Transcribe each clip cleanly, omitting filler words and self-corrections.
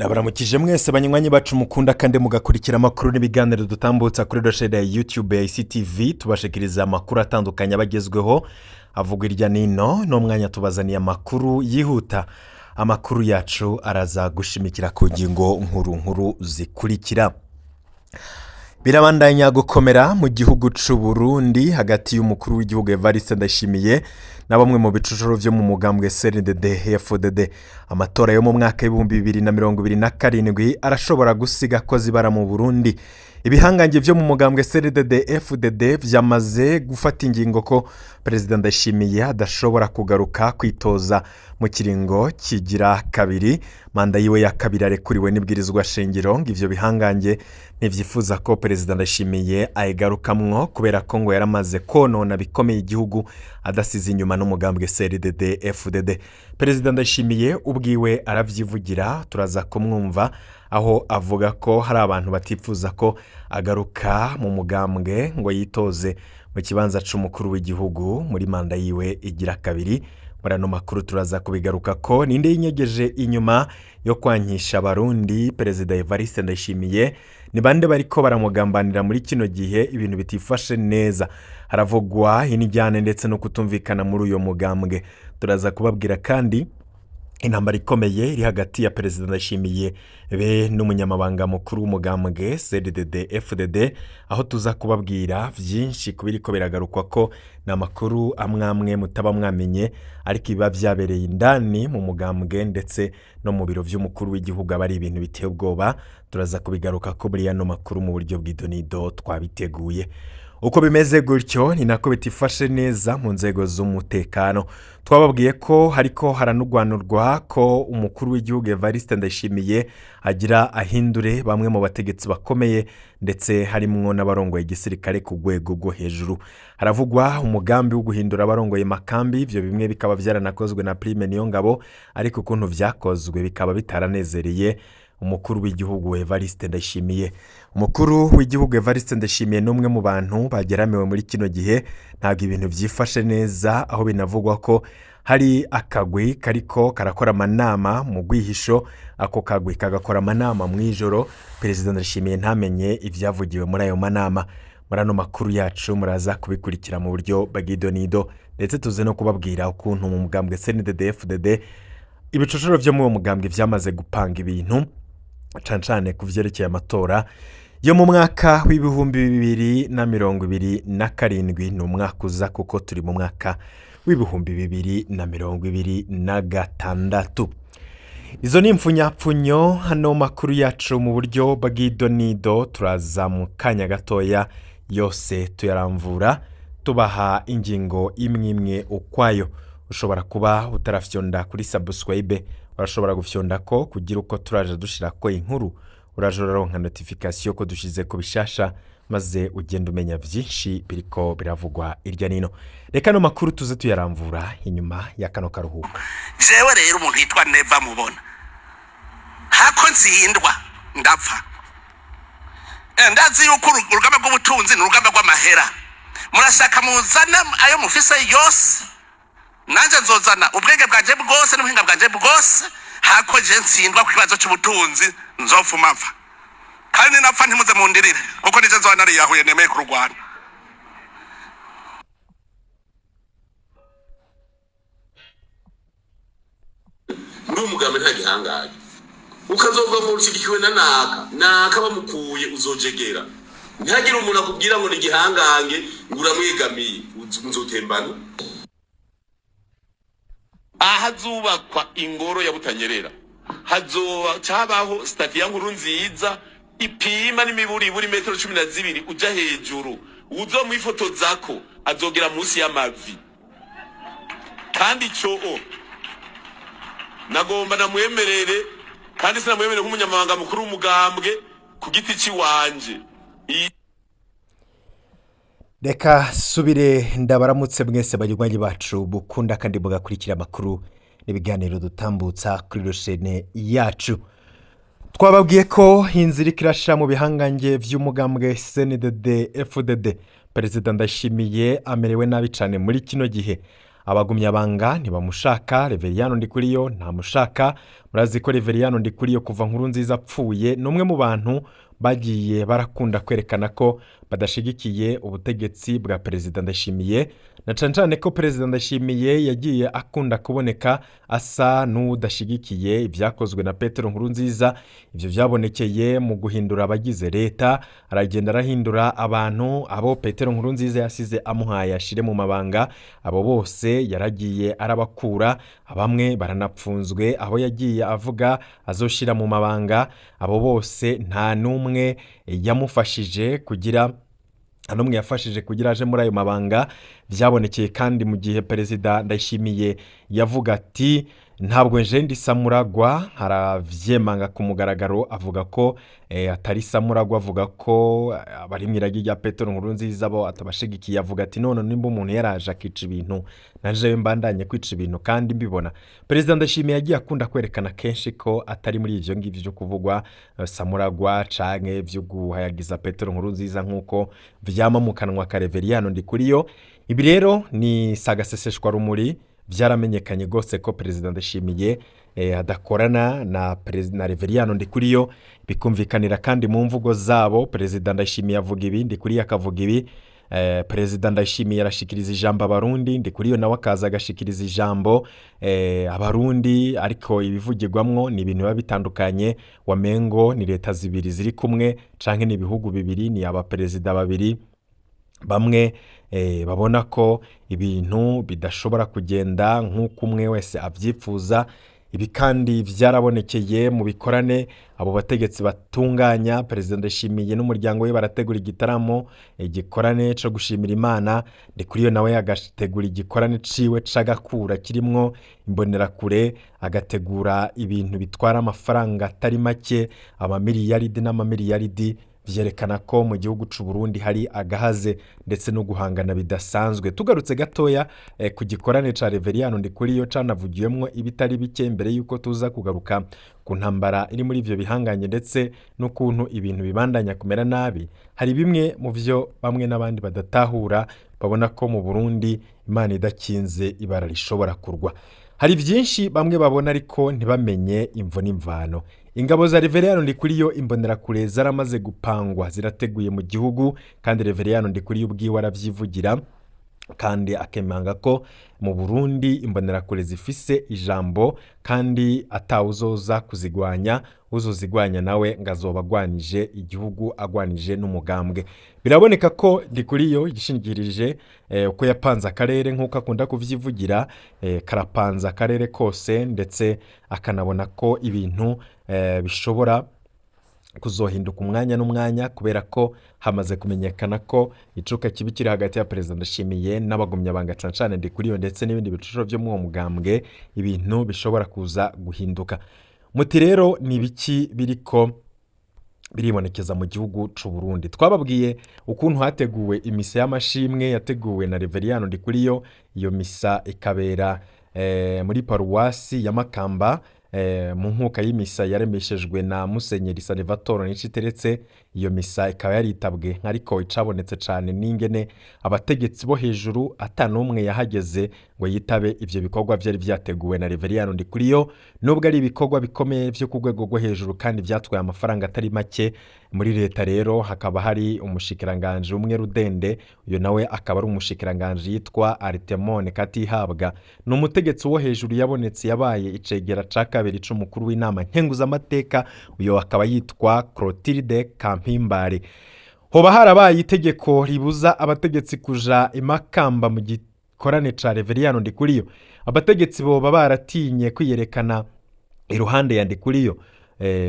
Ndabaramukije mwese banywanyi bacu mukunda kandi mugakurikira amakuru n'ibiganiro dutambutsa kuri roshede ya YouTube ya ICTV tubashikiriza amakuru atandukanye abagezweho avuga irya nino no mwanya tubazaniye amakuru yihuta. Amakuru yacu araza gushimikira ku ngingo nkuru zikurikira. Birabandanya gukomera mu gihugu c'u Burundi hagati y'umukuru w'igihugu Evariste Ndayishimiye na bamwe mu bicocoro vyo mu mugambwe CNDD-FDD. Amatora yo mu mwaka w'ibihumbi 2027 arashobora gusiga ko zibara mu Burundi. Ibihangange vyo mu mugambwe CNDD-FDD vyamaze gufata ingingo ko President Ndayishimiye adashobora kugaruka kwitoza mu kiringo kigira kabiri. Manda yiwe ya kabiri arekuriwe n'ibwirizwa shingiro. Ivyo bihangange ntivyifuza ko President Ndayishimiye ayigarukamwo kubera ko ngo yaramaze konona bikomeye igihugu adasize inyuma n'umugambwe CNDD-FDD. President Ndayishimiye ubwiwe aravyivugira, turaza kumwumva aho avuga ko hari abantu batifuza ko agaruka mu mugambwe ngo yitoze mu kibanza c'umukuru w'igihugu muri manda yiwe igira kabiri. Murano makuru turaza kubigaruka ko ninde yinyegeje inyuma yo kwankisha abarundi Perezida Evariste Ndayishimiye, ni bande bariko baramugambanira muri kino gihe ibintu bitifashe neza. Haravugwa inijyane ndetse no kutumvikana muri uyo mugambwe. Turaza kubabwira kandi intambara ikomeye iri hagati ya Perezida Ndayishimiye be n'umunyamabanga mukuru w'umugambwe CNDD-FDD, aho tuza kubabwira vyinshi kubiriko biragarukwa ko n'amakuru amwamwe mutaba mwamenye ariko biba vyabereye indani mu mugambwe ndetse no mu biro vy'umukuru w'igihugu abari ibintu biteye ubwoba. Turaza kubigaruka ko muri yano makuru mu buryo bw'idonido twabiteguye. Uko bimeze gutyo ni nako bitifashe neza mu nzego z'umutekano. Twababwiye ko hariko haranugwanurwa ko umukuru w'igihugu Evariste Ndayishimiye agira ahindure bamwe mu bategetsi bakomeye ndetse harimwo n'abarongoye igisirikare ku rwego rwo hejuru. Haravugwa umugambi wo guhindura abarongoye makambi, ivyo bimwe bikaba vyaranakozwe na Prime Niyongabo, ariko ukuntu vyakozwe bikaba bitaranezereye umukuru w'igihugu Evariste Ndayishimiye. Umukuru w'igihugu Evariste Ndayishimiye n'umwe mu bantu bageramiwe muri kino gihe, ntabwo ibintu vyifashe neza, aho binavugwa ko hari akagwi kariko karakora amanama mu rwihisho. Ako kagwi kagakora amanama mw'ijoro, Perezida Ndayishimiye ntamenye ivyavugiwe muri ayo manama. Murano makuru yacu muraza kubikurikira mu buryo bw'idonido, ndetse tuze no kubabwira ukuntu mu mugambwe CNDD-FDD ibicocoro vyo mu mugambwe vyamaze gupanga ibintu cancane kuvyerekeye amatora yo mu mwaka w'ibihumbi 2027. Ni umwaka uza kuko turi mu mwaka w'ibihumbi 2026. Izo ni impfunyapfunyo hano makuru yacu mu buryo bw'idonido. Turaza mu kanya gatoya yose tuyaramvura tubaha ingingo imwe ukwayo. Ushobora kuba utarafyonda kuri subscribe, urashobora gufyonda ko kugira uko turaje dushira ko inkuru urajora ronka notification ko dushize ko bishasha, maze ugenda umenya vyinshi biriko biravugwa irya nino. Reka no makuru tuze tuyaramvura inyuma ya kano karuhuko. Jewe rero umuntu yitwa Neva mubona hako nzindwa ndapfa, ndazi yuko urugamba rw'ubutunzi n'urugamba rw'amahera. Murashaka muzana ayo mufise yose, nanje nzozana ubwenge bwanje bwose n'ubuhinga bwanje bwose. Hako je ntsindwa ku kibazo cy'ubutunzi nzofuma mfa, kandi napfa ntimuze mundirire kuko nije nzona ari yahuye nemeye ku Rwanda. N'umugambi nta gihangaye ukazova mu rushigikiwe naka bamukuye uzojegera. Ntihagire umuntu akubwira ngo ni gihangange nguramwegamiye uzotembana. Ahazubakwa ingoro ya Butanyerera, hazoba cabaho stati ya Nkurunziza ipima n'imiburi buri metero 12 uja hejuru. Uzo mwifotozako azogera munsi y'amavi, kandi cyo nagomba namwemerere, kandi sinamwemerere nk'umunyamabanga mukuru w'umugambwe ku giti ciwanje. Reka subire ndabaramutse mwese banywanyi bacu bukunda kandi mugakurikira amakuru n'ibiganiro dutambutsa kuri roshene yacu. Twababwiye ko inzira ikirasha mu bihangange vy'umugambwe CNDD-FDD. Perezida Ndayishimiye amerewe nabi cane muri kino gihe, abagumyabanga ntibamushaka, Reveriyano Ndikuriyo ntamushaka. Murazi ko Reveriyano Ndikuriyo kuva Nkurunziza apfuye n'umwe mu bantu bagiye barakunda kwerekana ko badashigikiye ubutegetsi bwa Perezida Ndayishimiye, na cane ko Perezida Ndayishimiye yagiye akunda kuboneka asa n'udashigikiye ibyakozwe na Petero Nkurunziza. Ivyo vyabonekeye mu guhindura abagize leta, aragenda arahindura abantu abo Petero Nkurunziza yasize amuhaye ashire mu mabanga, abo bose yaragiye arabakura, abamwe baranapfunzwe aho yagiye avuga azoshira mu mabanga. Abo bose nta numwe yamufashije kugira yafashije kugira aje muri ayo mabanga. Vyabonekeye kandi mu gihe Perezida Ndayishimiye yavuga ati ntabwo nje ndi Samuragwa, haravyemanga ku mugaragaro avuga ko atari Samuragwa, avuga ko abari mwiragi rya Petero Nkurunziza bo atabashigikiye. Avuga ati none nimba umuntu yaraje akica ibintu naje mbandanye kwica ibintu kandi mbibona. Perezida Ndayishimiye yagiye akunda kwerekana kenshi ko atari muri ivyo ngivyo byo kuvugwa Samuragwa canke byo guhayagiza Petero Nkurunziza nkuko vyama mu kanwa ka Reveriyano Ndikuriyo. Ibi rero ni sagaseseshwa rumuri, vyaramenyekanye gose ko Perezida Ndayishimiye adakorana na Reveriyano Ndikuriyo, bikumvikanira kandi mu mvugo zabo. Perezida Ndayishimiye avuga ibi, Ndikuriyo akavuga ibi. Perezida Ndayishimiye arashikiriza ijambo abarundi, Ndikuriyo nawe akaza agashikiriza ijambo abarundi, ariko ibivugirwamwo ni ibintu biba bitandukanye. Wamengo ni leta zibiri ziri kumwe canke ni ibihugu bibiri, ni abaperezida babiri. Bamwe babona ko ibintu bidashobora kugenda nk'uko umwe wese avyipfuza. Ibi kandi vyarabonekeye mu bikorane abo bategetsi batunganya. Perezida Ndayishimiye n'umuryango we barategura igitaramo, igikorane co gushimira Imana. Ndikuriyo nawe agategura igikorane ciwe c'agakura kirimwo imbonerakure, agategura ibintu bitwara amafaranga atari make, amamiliyaridi n'amamiliyaridi. Vyerekana ko mu gihugu c'u Burundi hari agahaze ndetse no guhangana bidasanzwe. Tugarutse gatoya ku gikorane ca Reveriyano Ndikuriyo canavugiyemwo ibitari bike mbere yuko tuza kugaruka ku ntambara iri muri ivyo bihanganye ndetse n'ukuntu ibintu bibandanya kumera nabi. Hari bimwe mu vyo bamwe n'abandi badatahura, babona ko mu Burundi Imana idakinze ibara rishobora kurwa. Hari vyinshi bamwe babona ariko ntibamenye imvo n'imvano. Ingabo za Reveriyano Ndikuriyo imbonerakure zaramaze gupangwa, zirateguye mu gihugu, kandi Reveriyano Ndikuriyo ubwiwe aravyivugira kandi akemanga ko mu Burundi imbonerakure zifise ijambo kandi atawuzoza kuzigwanya. Uzozigwanya nawe ngazoba agwanije igihugu, agwanije n'umugambwe. Biraboneka ko Ndikuriyo yishingirije uko yapanze akarere nk'uko akunda kuvyivugira, karapanza akarere kose, ndetse akanabona ko ibintu bishobora kuzohinduka umwanya n'umwanya, kubera ko hamaze kumenyekana ko icuka kibi kiri hagati ya Perezida Ndayishimiye n'abagumyabanga cancane Ndikuriyo ndetse n'ibindi biciro byo mu mugambwe, ibintu bishobora kuza guhinduka. Muti rero ni biki biriko biribonekeza mu gihugu c'u Burundi? Twababwiye ukuntu hateguwe imisa y'amashimwe yateguwe na Reveriyano Ndikuriyo. Iyo misa ikabera muri paruwasi ya Makamba, mu nkuka y'imisa yaremeshejwe na Musenyeri Salvatore Niciteretse. Iyo misa ikaba yaritabwe, ariko icabonetse cane n'ingene abategetsi bo hejuru atanumwe yahageze ngo yitabe ivyo bikorwa vyari vyateguwe na Reveriyano Ndikuriyo. Nubwo ari ibikorwa bikomeye vyo ku rwego rwo hejuru kandi vyatwaye amafaranga atari make. Muri leta rero hakaba hari umushikiranganje umwe Rudende, uyo nawe akaba ari umushikiranganje yitwa Artemone Katihabwa. Ni umutegetsi wo hejuru yabonetse, yabaye icegera ca kabiri c'umukuru w'inama nkenguzamateka, uyo akaba yitwa Clotilde Kampimbare. Hoba harabaye itegeko ribuza abategetsi kuja imakamba mu gikorane ca Reveriyano Ndikuriyo? Abategetsi boba baratinye kwiyerekana iruhande ya Ndikuriyo?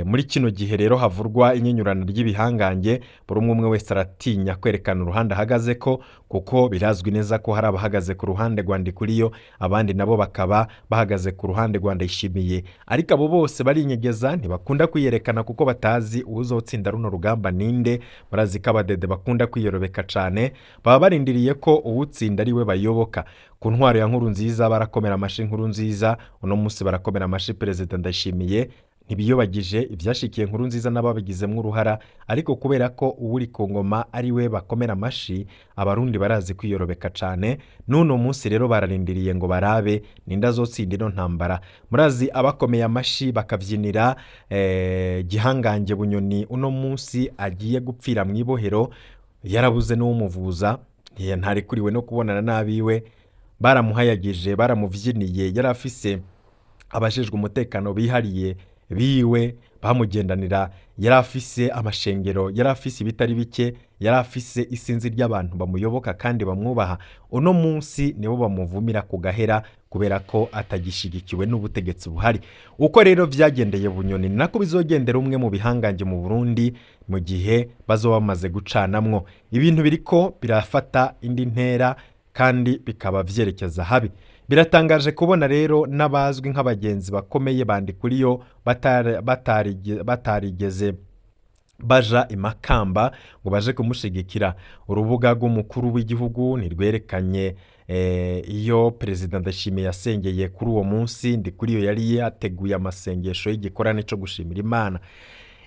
Muri kino gihe rero havurwa inyenyurana ry'ibihangange, buri umwe wese aratinya kwerekana uruhande ahagaze ko, kuko birazwi neza ko hari abahagaze ku ruhande rwa Ndikuriyo, abandi nabo bakaba bahagaze ku ruhande rwa Ndayishimiye. Ariko abo bose barinyegeza, ntibakunda kwiyerekana kuko batazi uzotsinda runo rugamba ninde. Murazi ko abadede bakunda kwiyorobeka cane, baba barindiriye ko uwutsinda ari we bayoboka. Ku ntwaro ya Nkurunziza barakomera amashi Nkurunziza, uno munsi barakomera amashi Perezida Ndayishimiye. ntibiyobagije ibyashikiye inkuru nziza n'ababigizemo uruhara, ariko kubera ko uwuri ku ngoma ari we bakomera amashi, abarundi barazi kwiyorobeka cyane. n'uno munsi rero bararindiriye ngo barabe ninda azotsinda ino ntambara. Murazi abakomeye amashi bakabyinira gihangange Bunyoni uno munsi agiye gupfira mu ibohero, yarabuze n'umuvuza, ntarekuriwe no kubonana n'abiwe, baramuhayagije, baramuvyiniye, yari afise abajejwe umutekano bihariye biwe bamugendanira, yari afise amashengero, yari afise ibitari bike, yari afise isinzi ry'abantu bamuyoboka kandi bamwubaha. Uno munsi nibo bamuvumira ku gahera kubera ko atagishigikiwe n'ubutegetsi buhari. Uko rero vyagendeye Bunyoni nako bizogendera umwe mu bihangange mu Burundi mu gihe bazoba bamaze gucanamwo. Ibintu biriko birafata indi ntera kandi bikaba vyerekeza habi. Biratangaje kubona rero n'abazwi nk'abagenzi bakomeye Bandikuriyo batarigeze baja imakamba ngo baje kumushigikira. Urubuga rw'umukuru w'igihugu nirwerekanye iyo Perezida Ndayishimiye yasengeye kuri uwo munsi. Ndikuriyo yari yateguye amasengesho y'igikorane cyo gushimira Imana.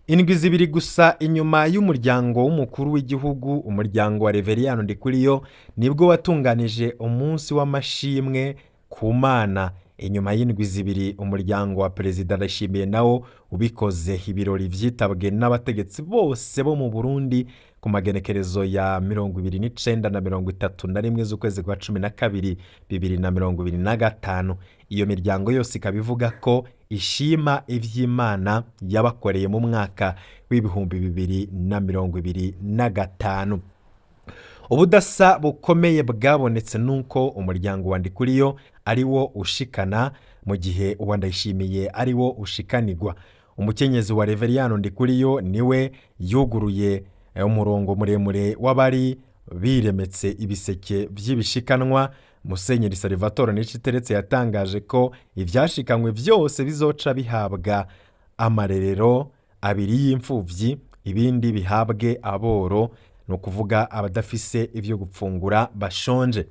Indwi zibiri gusa inyuma y'umuryango w'umukuru w'igihugu, umuryango wa Reveriyano Ndikuriyo nibwo watunganije umunsi w'amashimwe ku Mana. Inyuma y'indwi zibiri umuryango wa Perezida Ndayishimiye nawo ubikoze ibirori vyitabwe n'abategetsi bose bo mu Burundi ku magenekerezo ya 29 na 31 z'ukwezi kwa 12 2025. Iyo miryango yose ikabivuga ko ishima ivy'Imana yabakoreye mu mwaka w'ibihumbi 2025. Ubudasa bukomeye bwabonetse nuko umuryango wa Ndikuriyo ari wo ushikana mu gihe uwa Ndayishimiye ari wo ushikanirwa. Umukenyezi wa Reveriyano Ndikuriyo niwe yuguruye umurongo muremure w'abari biremetse ibiseke vy'ibishikanwa. Musenyeri Salvatore Niciteretse yatangaje ko ivyashikanywe vyose bizoca bihabwa amarerero abiri y'imfuvyi, ibindi bihabwe aboro, no kuvuga abadafise ivyo gupfungura bashonje.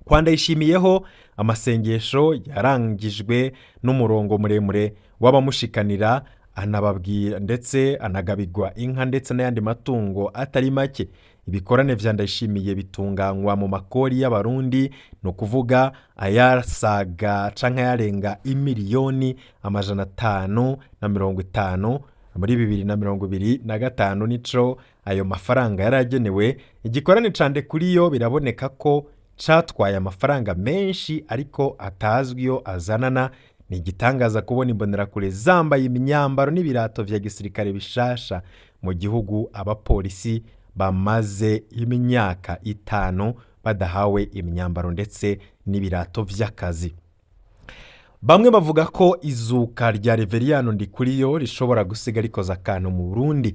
Kwa Ndayishimiyeho amasengesho yarangijwe n'umurongo muremure w'abamushikanira, anababwira ndetse anagabigwa inka ndetse n'ayandi matungo atari make. Ibikorane vya Ndayishimiye bitunganywa mu makori y'abarundi, no kuvuga ayasaga canke yarenga imiliyoni 550 muri 2025 nico ayo mafaranga yaragenewe. Igikorane ca Ndikuriyo biraboneka ko catwaye amafaranga menshi ariko atazwiyo azanana. Ni igitangaza kubona imbonerakure zambaye imyambaro n'ibirato vya gisirikare bishasha mu gihugu, abapolisi bamaze imyaka 5 badahawe imyambaro ndetse n'ibirato vy'akazi. Bamwe bavuga ko izuka rya Reveriyano Ndikuriyo rishobora gusiga rikoza akantu mu Burundi.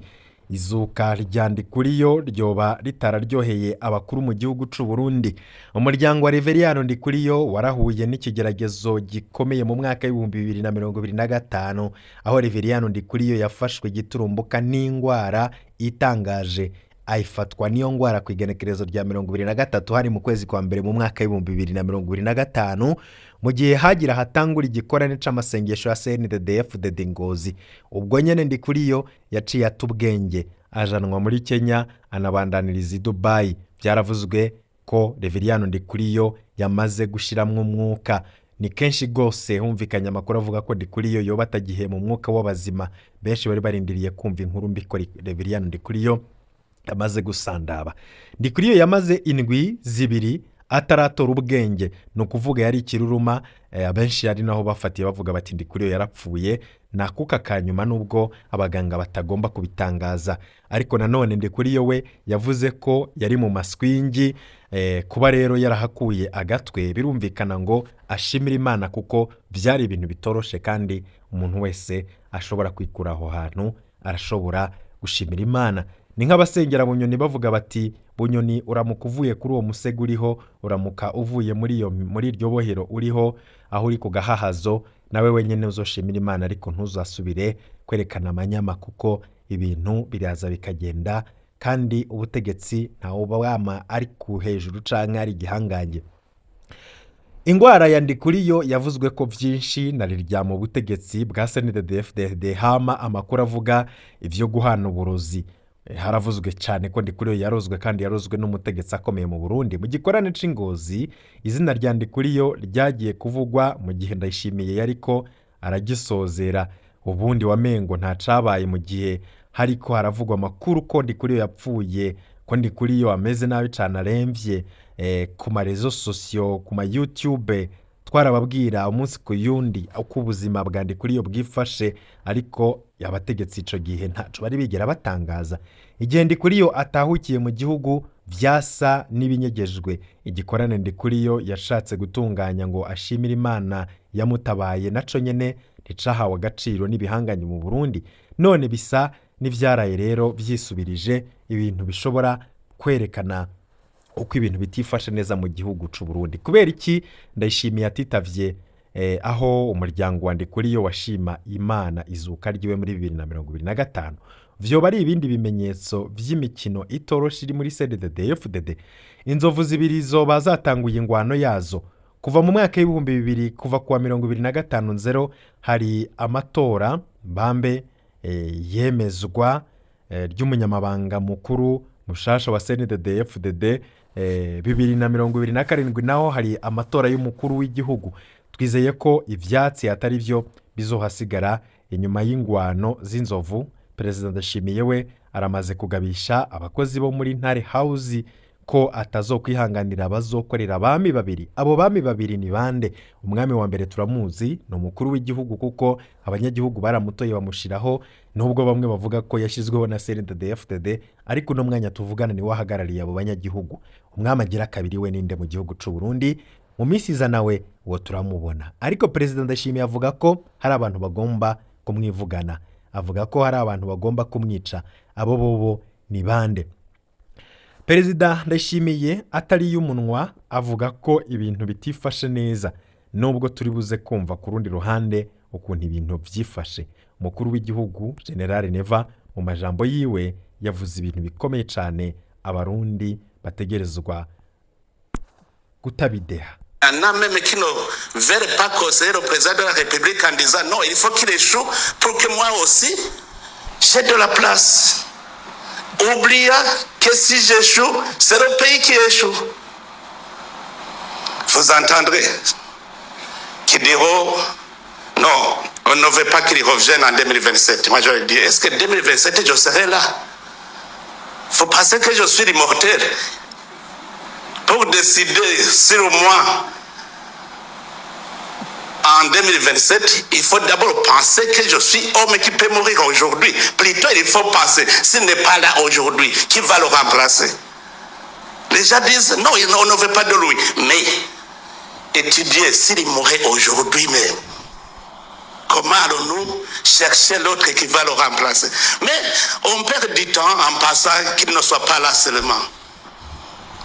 Izuka rya Ndikuriyo ryoba ritararyoheye abakuru mu gihugu c'u Burundi. Umuryango wa Reveriyano Ndikuriyo warahuye n'ikigeragezo gikomeye mu mwaka w'ibihumbi 2025, aho Reveriyano Ndikuriyo yafashwe giturumbuka n'ingwara itangaje. Aifatwa niyo ngwara ku igenekerezo rya 2023 hari mu kwezi kwa mbere mu mwaka w'ibihumbi 2025, mu gihe hagira hatangura igikorane c'amasengesho ya CNDD-FDD Ngozi. Ubwo nyene Ndikuriyo yaciye atubwenge ajanwa muri Kenya, anabandaniriza i Dubai. Byaravuzwe ko Reveriyano Ndikuriyo yamaze gushiramwo umwuka. Ni kenshi gose humvikanye amakuru avuga ko Ndikuriyo yoba atagihe mu mwuka w'abazima. Benshi bari barindiriye kumva inkuru mbi ko Reveriyano Ndikuriyo yamaze gusandaba. Ndikuriyo yamaze indwi zibiri ataratora ubwenge, no kuvuga yari ikiruruma. Abenshi yari naho bafatiye bavuga bati Ndikuriyo yarapfuye, nakuka kanyuma nubwo abaganga batagomba kubitangaza. Ariko nanone Ndikuriyo we yavuze ko yari mu maswingi. Kuba rero yarahakuye agatwe birumvikana ngo ashimira Imana kuko vyari ibintu bitoroshe, kandi umuntu wese ashobora kwikura aho hantu arashobora gushimira Imana. Ni nk'abasengera Bunyoni bavuga bati Bunyoni uramuka uvuye kuri uwo musego uriho, uramuka uvuye muri iryo bohero uriho, aho uri ku gahahazo, nawe wenyene uzoshimira Imana ariko ntuzasubire kwerekana amanyama kuko ibintu biraza bikagenda, kandi ubutegetsi ntawo bwama ari ku hejuru canke ari gihangange. ingwara ya Ndikuriyo yavuzwe ko byinshi na rirya mu butegetsi bwa CNDD-FDD hama amakuru avuga ivyo guhana uburozi. Haravuzwe cyane ko Ndikuriyo yarozwe kandi yarozwe n'umutegetsi akomeye mu Burundi. Mu gikorane c'Ingozi izina rya Ndikuriyo ryagiye kuvugwa mu gihe Ndayishimiye yariko aragisozera. Ubundi wamengo nta cabaye mu gihe hariko haravugwa amakuru ko Ndikuriyo yapfuye, ko Ndikuriyo ameze nabi cyane aremvye. Ku marezo sosiyo, ku ma YouTube twarababwira umunsi ku yundi uko ubuzima bwa Ndikuriyo bwifashe, ariko yabategetsi ico gihe ntaco bari bigera batangaza. Igihe Ndikuriyo atahukiye mu gihugu vyasa n'ibinyegejwe. Igikorane Ndikuriyo yashatse gutunganya ngo ashimire Imana yamutabaye naco nyene nticahawe agaciro n'ibihanganye mu Burundi. None bisa n'ivyaraye rero vyisubirije ibintu bishobora kwerekana uko ibintu bitifashe neza mu gihugu c'u Burundi. Kubera iki Ndayishimiye atitavye aho umuryango wa Ndikuriyo washima Imana izuka ryiwe muri 2025? Vyoba ari ibindi bimenyetso vy'imikino itoroshe iri muri CNDD-FDD. Inzovu zibiri zoba zatanguye ingwano yazo kuva mu mwaka w'ibihumbi 2000 kuva kuwa 2025 hari amatora bambe yemezwa ry'umunyamabanga mukuru mushasha wa CNDD-FDD 2027 naho hari amatora y'umukuru w'igihugu. Twizeye ko ivyatsi atari vyo bizohasigara inyuma y'ingwano z'inzovu. Perezida Ndayishimiye we aramaze kugabisha abakozi bo muri Ntare House ko atazokwihanganira abazokorera abami babiri. Abo bami babiri ni bande? Umwami wa mbere turamuzi, no mukuru w'igihugu kuko abanyagihugu baramutoye bamushiraho, nubwo bamwe bavuga ko yashizweho na CNDD-FDD, ariko no mwanya tuvugana ni wahagarariye abo banyagihugu. Umwami agira kabiri we ninde mu gihugu c'u Burundi? Mu misi za nawe uwo turamubona. Ariko Perezida Ndayishimiye avuga ko hari abantu bagomba kumwivugana, avuga ko hari abantu bagomba kumwica. Abo bobo ni bande? Perezida Ndayishimiye atari y'umunwa avuga ko ibintu bitifashe neza, nubwo turi buze kumva ku rundi ruhande ukuntu ibintu vyifashe. Umukuru w'igihugu General Neva mu majambo yiwe yavuze ibintu bikomeye cyane abarundi bategerezwa kutabideha. Un même qui ne veut pas conseiller le président de la République en disant non, il faut qu'il échoue pour que moi aussi j'ai de la place. Oubliant que si j'échoue, c'est le pays qui échoue. Vous entendrez qui diront non, on ne veut pas qu'il revienne en 2027. Moi je leur dis, est-ce que 2027 je serai là? Faut penser que je suis immortel. Pour décider sur moi en 2027, il faut d'abord penser que je suis homme qui peut mourir aujourd'hui. Plutôt, il faut penser, s'il n'est pas là aujourd'hui, qui va le remplacer? Les gens disent, non, on ne veut pas de lui. Mais étudier s'il mourait aujourd'hui même. Comment allons-nous chercher l'autre qui va le remplacer? Mais on perd du temps en pensant qu'il ne soit pas là seulement.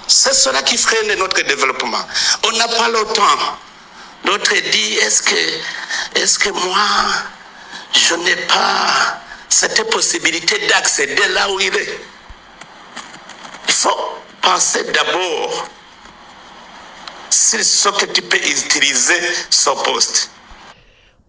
C'est cela qui freine notre développement. On n'a pas le temps. L'autre dit, est-ce que moi, je n'ai pas cette possibilité d'accéder là où il est? Il faut penser d'abord sur ce que tu peux utiliser son poste.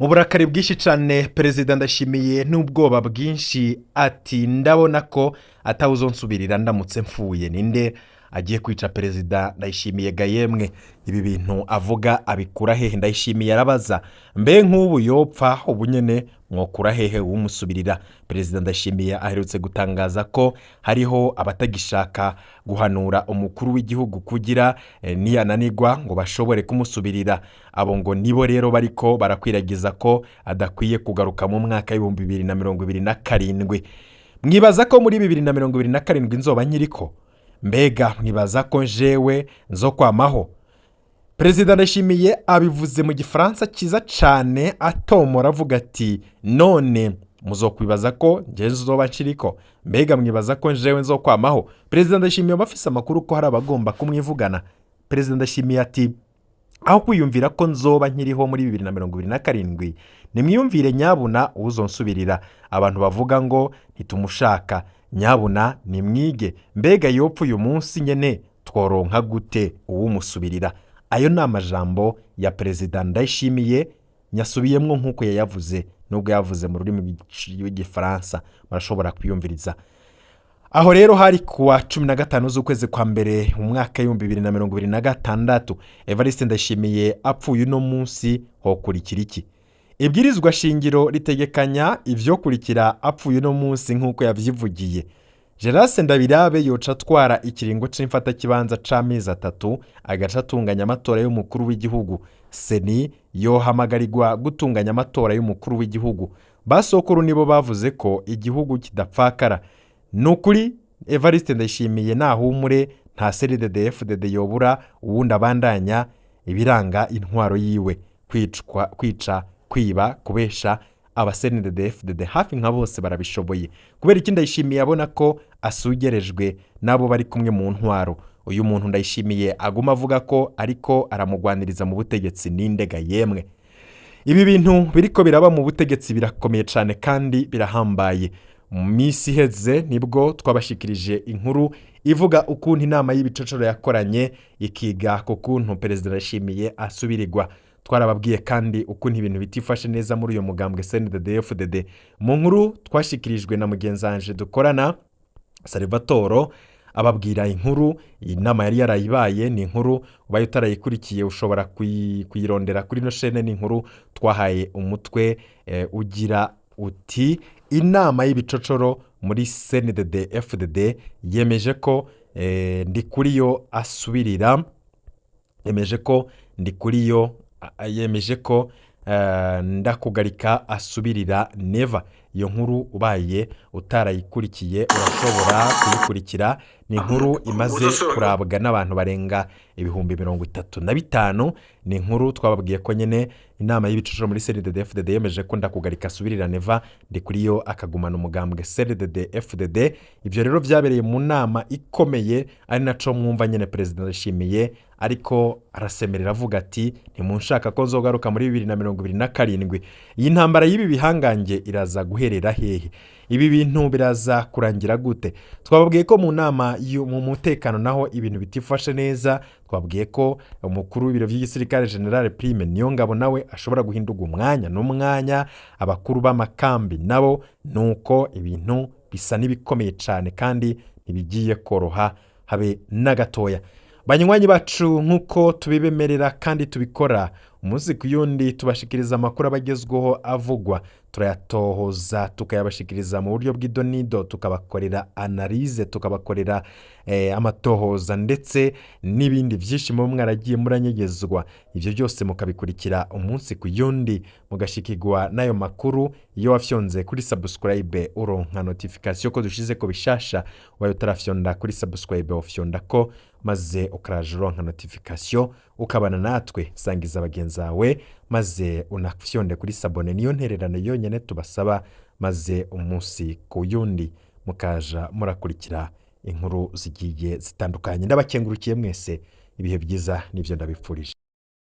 Mu burakari bwinshi cyane Perezida Ndayishimiye n'ubwoba bwinshi ati ndabona ko atawuzonsubirira ndamutse mfuye. Ninde agiye kwica Perezida Ndayishimiye ga yemwe? Ibi bintu avuga abikura hehe? Ndayishimiye arabaza, mbe nk'ubu yopfa ubu nyene mwokura hehe umusubirira? Perezida Ndayishimiye aherutse gutangaza ko hariho abatagishaka guhanura umukuru w'igihugu kugira niyananirwa ngo bashobore kumusubirira. Abo ngo nibo rero bariko barakwiragiza ko adakwiye kugaruka mu mwaka w'ibihumbi 2027. Mwibaza ko muri 2027 nzoba nkiriko? Mbega mwibaza ko jewe nzokwamaho? Perezida Ndayishimiye abivuze mu gifaransa cyiza cyane atomora avuga ati none muzokwibaza ko nje nzoba nkiriko? Mbega mwibaza ko jewe nzokwamaho? Perezida Ndayishimiye bafise amakuru ko hari abagomba kumwivugana. Perezida Ndayishimiye ati aho kwiyumvira ko nzoba nkiriho muri 2027 nimwiyumvire nyabuna uzonsubirira. Abantu bavuga ngo ntitumushaka, nyabuna nimwige mbega yopfu uyu munsi nyene tworonka gute uwumusubirira? ayo ni amajambo ya perezida Ndayishimiye nyasubiyemwo nk'uko yayavuze, nubwo yavuze mu rurimi rw'igifaransa barashobora kuyumviriza. Aho rero hari kuwa 15 z'ukwezi kwa mbere mu mwaka 2026 Evariste Ndayishimiye apfuye uno munsi hokurikira iki? Ibwirizwa shingiro ritegekanya ivyo kurikira apfuye uno munsi nk'uko yavyivugiye. Gerase Ndabirabe yoca atwara ikiringo c'imfata kibanza c'amezi 3 agaca atunganya amatora y'umukuru w'igihugu. Seni yohamagarirwa gutunganya amatora y'umukuru w'igihugu. Basokuru nibo bavuze ko igihugu kidapfakara. Nukuri Evariste Ndayishimiye nahumure nta CNDD-FDD yobura uwundi abandanya ibiranga intwaro yiwe: kwica, kwiba, kubesha. Aba CNDD-FDD hafi nka bose barabishoboye, kubera iki Ndayishimiye abona ko asugerejwe nabo bari kumwe mu ntwaro. Uyu muntu Ndayishimiye aguma avuga ko ariko aramugwaniriza mu butegetsi n'indega yemwe. Ibi bintu biriko biraba mu butegetsi birakomeye cyane kandi birahambaye. Mu misi heze nibwo twabashikirije inkuru ivuga ukuntu inama y'ibicocoro yakoranye ikiga ku kuntu perezida Ndayishimiye asubirirwa. Twarababwiye kandi ukuntu ibintu bitifashe neza muri uyo mugambwe CNDD-FDD. Mu nkuru twashikirijwe na mugenzanje dukorana Salvatore ababwira inkuru. Inama yari yarayibaye, ni inkuru ubaye utarayikurikiye ushobora kuyirondera kuri no chaîne. Ni inkuru twahaye umutwe ugira uti inama y'ibicocoro muri CNDD-FDD yemeje ko Ndikuriyo asubirira, yemeje ko Ndakugarika asubirira Neva. Iyo nkuru ubaye utarayikurikiye urashobora kuyikurikira. Ni inkuru imaze kurabwa n'abantu barenga 35,000. Ni inkuru twababwiye ko nyene inama y'ibicocoro muri CNDD-FDD yemeje ko Ndakugarika asubirira Neva, Ndikuriyo akagumana umugambwe CNDD-FDD. Ivyo rero vyabereye mu nama ikomeye, ari naco mwumva nyene perezida Ndayishimiye ariko arasemerera avuga ati ntimunshaka ko nzogaruka muri 2027. Iyi ntambara y'ibi bihangange iraza guherera hehe? Ibi bintu biraza kurangira gute? Twababwiye ko mu nama mu mutekano naho ibintu bitifashe neza. Twabwiye ko umukuru w'ibiro by'igisirikare General Prime Niyongabo nawe ashobora guhinduka umwanya n'umwanya. Abakuru b'amakambi nabo nuko ibintu bisa nibikomeye cyane kandi ntibigiye koroha habe n'agatoya. Banywanyi bacu nkuko tubibemerera kandi tubikora umunsi kuyundi tubashikiriza amakuru abagezweho avugwa, turayatohoza tukayabashikiriza mu buryo bw'idonido, tukabakorera analyse, tukabakorera amatohoza ndetse n'ibindi byinshi mu mwaragiye muranyegezwa. Ivyo byose mukabikurikira umunsi kuyundi mugashikirwa nayo makuru. Iyo wafyonze kuri subscribe uronka notification ko dushize ko bishasha, wayo tarafyonda kuri subscribe ofyonda ko maze ukaraje uronka notification ukabana natwe. Sangiza abagenzawe maze unafyonde kuri sabone, niyo ntererano yonyene tubasaba, maze umunsi kuyundi mukaja murakurikira inkuru zigiye zitandukanye. Ndabakengurukiye mwese, ibihe byiza nivyo ndabipfurije.